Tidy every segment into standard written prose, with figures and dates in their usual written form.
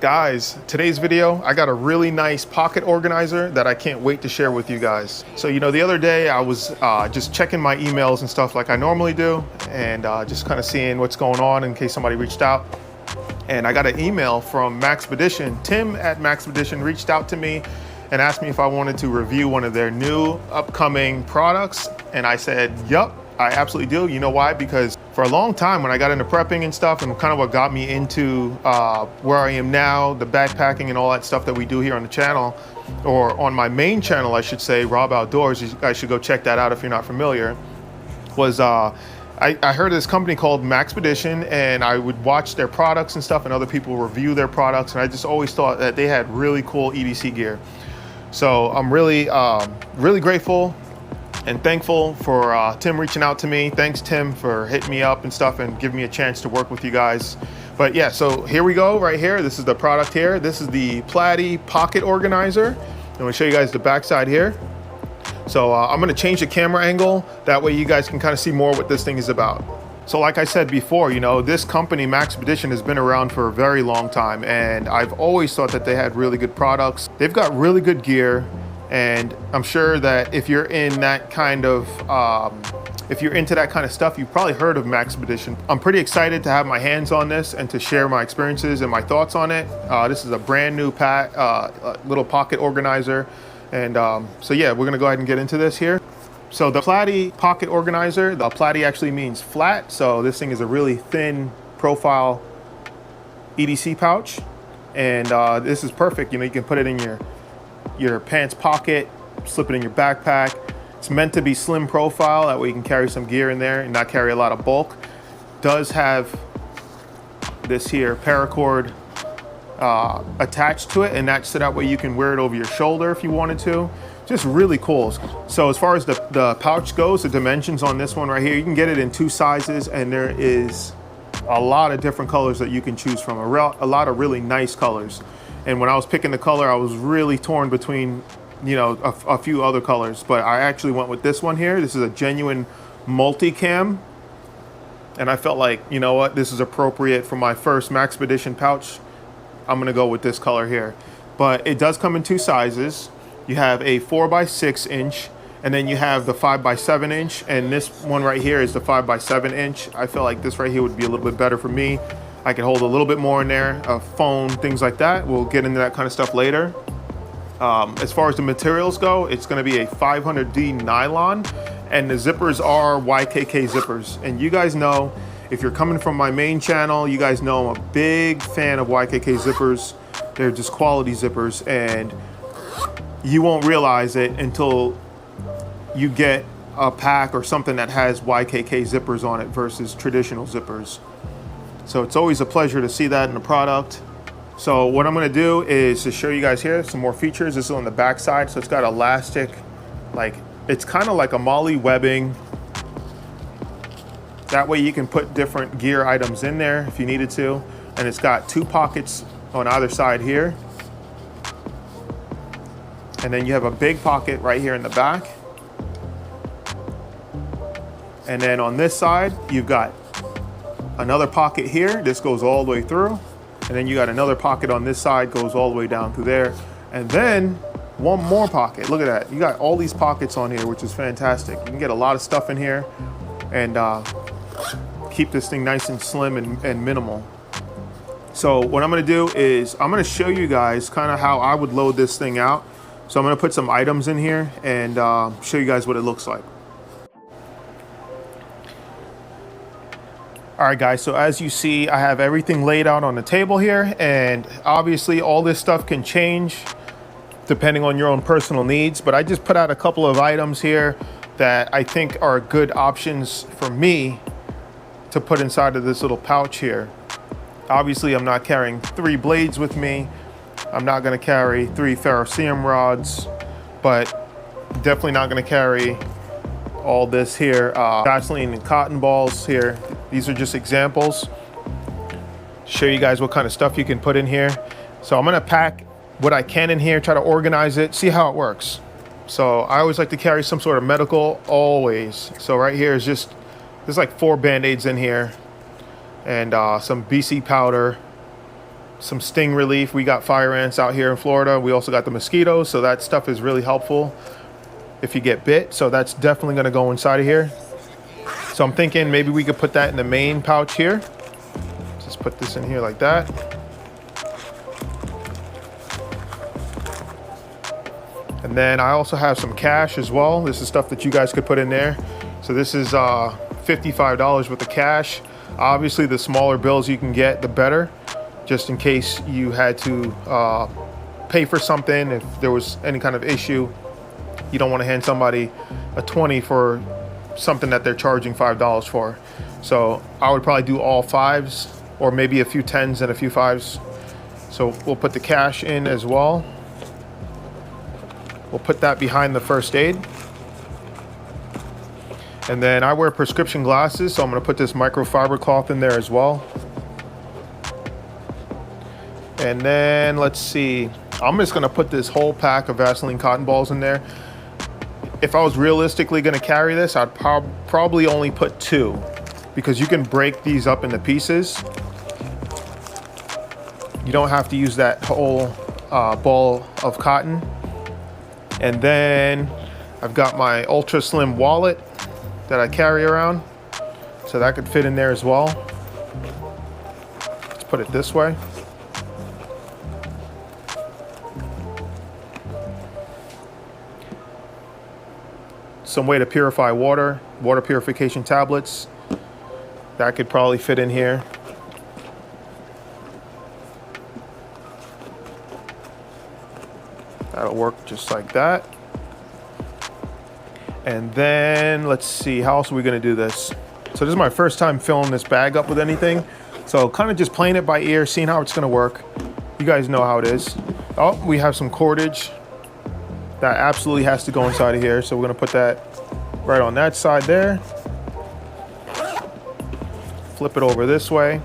Guys, today's video, I got a really nice pocket organizer that I can't wait to share with you guys. So, the other day I was just checking my emails and stuff like I normally do, and just kind of seeing what's going on in case somebody reached out. And I got an email from Maxpedition. Tim at Maxpedition reached out to me and asked me if I wanted to review one of their new upcoming products. And I said, yup, I absolutely do. You know why? Because for a long time when I got into prepping and stuff, and kind of what got me into where I am now, the backpacking and all that stuff that we do here on the channel, or on my main channel, I should say, Rob Outdoors. You guys should go check that out if you're not familiar. Was I heard of this company called Maxpedition, and I would watch their products and stuff, and other people review their products, and I just always thought that they had really cool EDC gear. So I'm really, really grateful and thankful for Tim reaching out to me. Thanks, Tim, for hitting me up and stuff and giving me a chance to work with you guys. But yeah, so here we go right here. This is the product here. This is the Platy pocket organizer. I'm gonna show you guys the backside here. So I'm gonna change the camera angle. That way you guys can kind of see more what this thing is about. So like I said before, this company, Maxpedition, has been around for a very long time, and I've always thought that they had really good products. They've got really good gear. And I'm sure that if you're in that kind of, if you're into that kind of stuff, you've probably heard of Maxpedition. I'm pretty excited to have my hands on this and to share my experiences and my thoughts on it. This is a brand new little pocket organizer. And so yeah, we're gonna go ahead and get into this here. So the Platy pocket organizer, the Platy actually means flat. So this thing is a really thin profile EDC pouch. And this is perfect. You can put it in your pants pocket, slip it in your backpack. It's meant to be slim profile, that way you can carry some gear in there and not carry a lot of bulk. Does have this here paracord attached to it, and that's so that way you can wear it over your shoulder if you wanted to. Just really cool. So as far as the pouch goes, the dimensions on this one right here, you can get it in 2 sizes, and there is a lot of different colors that you can choose from, a lot of really nice colors. And when I was picking the color, I was really torn between, a few other colors, but I actually went with this one here. This is a genuine multicam. And I felt like, you know what, this is appropriate for my first Maxpedition pouch. I'm gonna go with this color here. But it does come in 2 sizes. You have a 4x6 inch, and then you have the 5x7 inch. And this one right here is the 5x7 inch. I feel like this right here would be a little bit better for me. I can hold a little bit more in there, a phone, things like that. We'll get into that kind of stuff later. As far as the materials go, it's gonna be a 500D nylon, and the zippers are YKK zippers. And you guys know, if you're coming from my main channel, you guys know I'm a big fan of YKK zippers. They're just quality zippers, and you won't realize it until you get a pack or something that has YKK zippers on it versus traditional zippers. So it's always a pleasure to see that in the product. So what I'm gonna do is to show you guys here some more features. This is on the back side. So it's got elastic, it's kind of like a MOLLE webbing. That way you can put different gear items in there if you needed to. And it's got 2 pockets on either side here. And then you have a big pocket right here in the back. And then on this side, you've got another pocket here. This goes all the way through. And then you got another pocket on this side, goes all the way down through there. And then one more pocket. Look at that. You got all these pockets on here, which is fantastic. You can get a lot of stuff in here and keep this thing nice and slim and minimal. So what I'm gonna do is I'm gonna show you guys kind of how I would load this thing out. So I'm gonna put some items in here and show you guys what it looks like. All right, guys, so as you see, I have everything laid out on the table here, and obviously all this stuff can change depending on your own personal needs, but I just put out a couple of items here that I think are good options for me to put inside of this little pouch here. Obviously, I'm not carrying 3 blades with me. I'm not gonna carry 3 ferrocerium rods, but definitely not gonna carry all this here, gasoline and cotton balls here. These are just examples. Show you guys what kind of stuff you can put in here. So I'm gonna pack what I can in here, try to organize it, see how it works. So I always like to carry some sort of medical, always. So right here is just, there's like 4 Band-Aids in here, and some BC powder, some sting relief. We got fire ants out here in Florida. We also got the mosquitoes, so that stuff is really helpful if you get bit. So that's definitely going to go inside of here. So I'm thinking maybe we could put that in the main pouch here. Just put this in here like that. And then I also have some cash as well. This is stuff that you guys could put in there. So this is $55 worth of cash. Obviously, the smaller bills you can get, the better, just in case you had to pay for something. If there was any kind of issue, you don't want to hand somebody a 20 for something that they're charging $5 for. So I would probably do all 5s, or maybe a few 10s and a few 5s. So we'll put the cash in as well. We'll put that behind the first aid. And then I wear prescription glasses, so I'm going to put this microfiber cloth in there as well. And then let's see, I'm just going to put this whole pack of Vaseline cotton balls in there. If I was realistically going to carry this, I'd probably only put 2, because you can break these up into pieces. You don't have to use that whole ball of cotton. And then I've got my ultra slim wallet that I carry around, so that could fit in there as well. Let's put it this way. Some way to purify water, water purification tablets. That could probably fit in here. That'll work just like that. And then let's see, how else are we gonna do this? So this is my first time filling this bag up with anything. So kind of just playing it by ear, seeing how it's gonna work. You guys know how it is. Oh, we have some cordage. That absolutely has to go inside of here. So we're gonna put that right on that side there. Flip it over this way.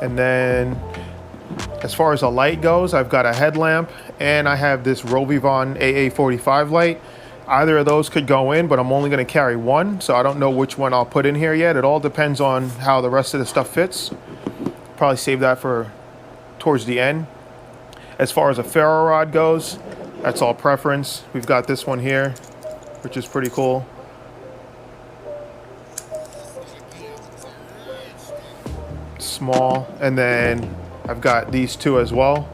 And then as far as a light goes, I've got a headlamp and I have this Rovivon AA45 light. Either of those could go in, but I'm only gonna carry one, so I don't know which one I'll put in here yet. It all depends on how the rest of the stuff fits. Probably save that for towards the end. As far as a ferro rod goes, that's all preference. We've got this one here, which is pretty cool. Small, and then I've got these two as well.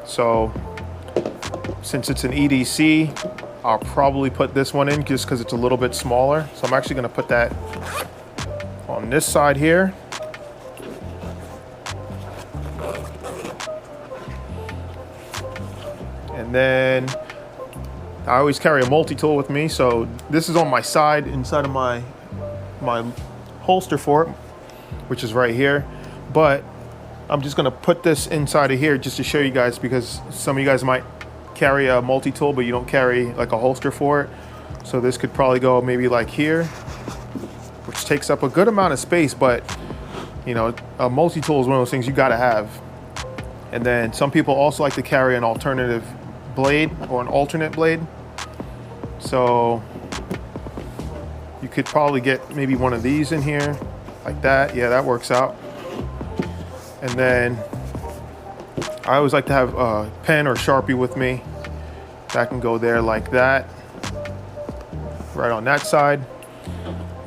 So since it's an EDC, I'll probably put this one in just because it's a little bit smaller. So I'm actually going to put that on this side here. And then I always carry a multi-tool with me. So this is on my side, inside of my holster for it, which is right here. But I'm just going to put this inside of here just to show you guys, because some of you guys might carry a multi-tool but you don't carry like a holster for it. So this could probably go maybe like here, which takes up a good amount of space, but you know, a multi-tool is one of those things you got to have. And then some people also like to carry an alternative blade or an alternate blade. So you could probably get maybe one of these in here like that. Yeah, that works out. And then I always like to have a pen or Sharpie with me. That can go there like that, right on that side.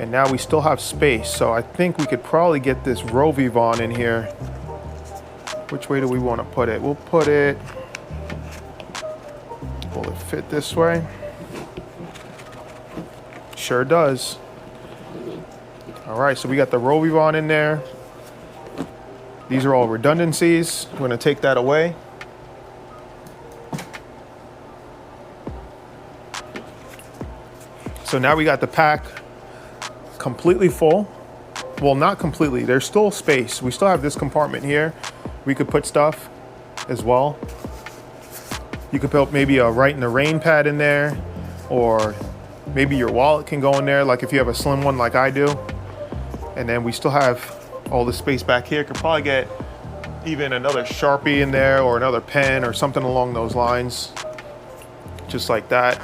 And now we still have space. So I think we could probably get this Rovivon in here. Which way do we want to put it? We'll put it, will it fit this way? Sure does. All right, so we got the Rovivon in there. These are all redundancies. We're gonna take that away. So now we got the pack completely full. Well, not completely, there's still space. We still have this compartment here. We could put stuff as well. You could put maybe a Right in the Rain pad in there, or maybe your wallet can go in there, like if you have a slim one like I do. And then we still have all the space back here. Could probably get even another Sharpie in there or another pen or something along those lines, just like that.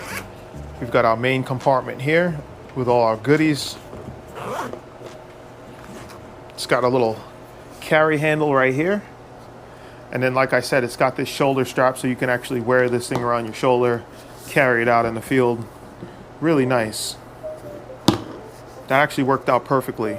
We've got our main compartment here with all our goodies. It's got a little carry handle right here. And then, like I said, it's got this shoulder strap so you can actually wear this thing around your shoulder, carry it out in the field. Really nice. That actually worked out perfectly.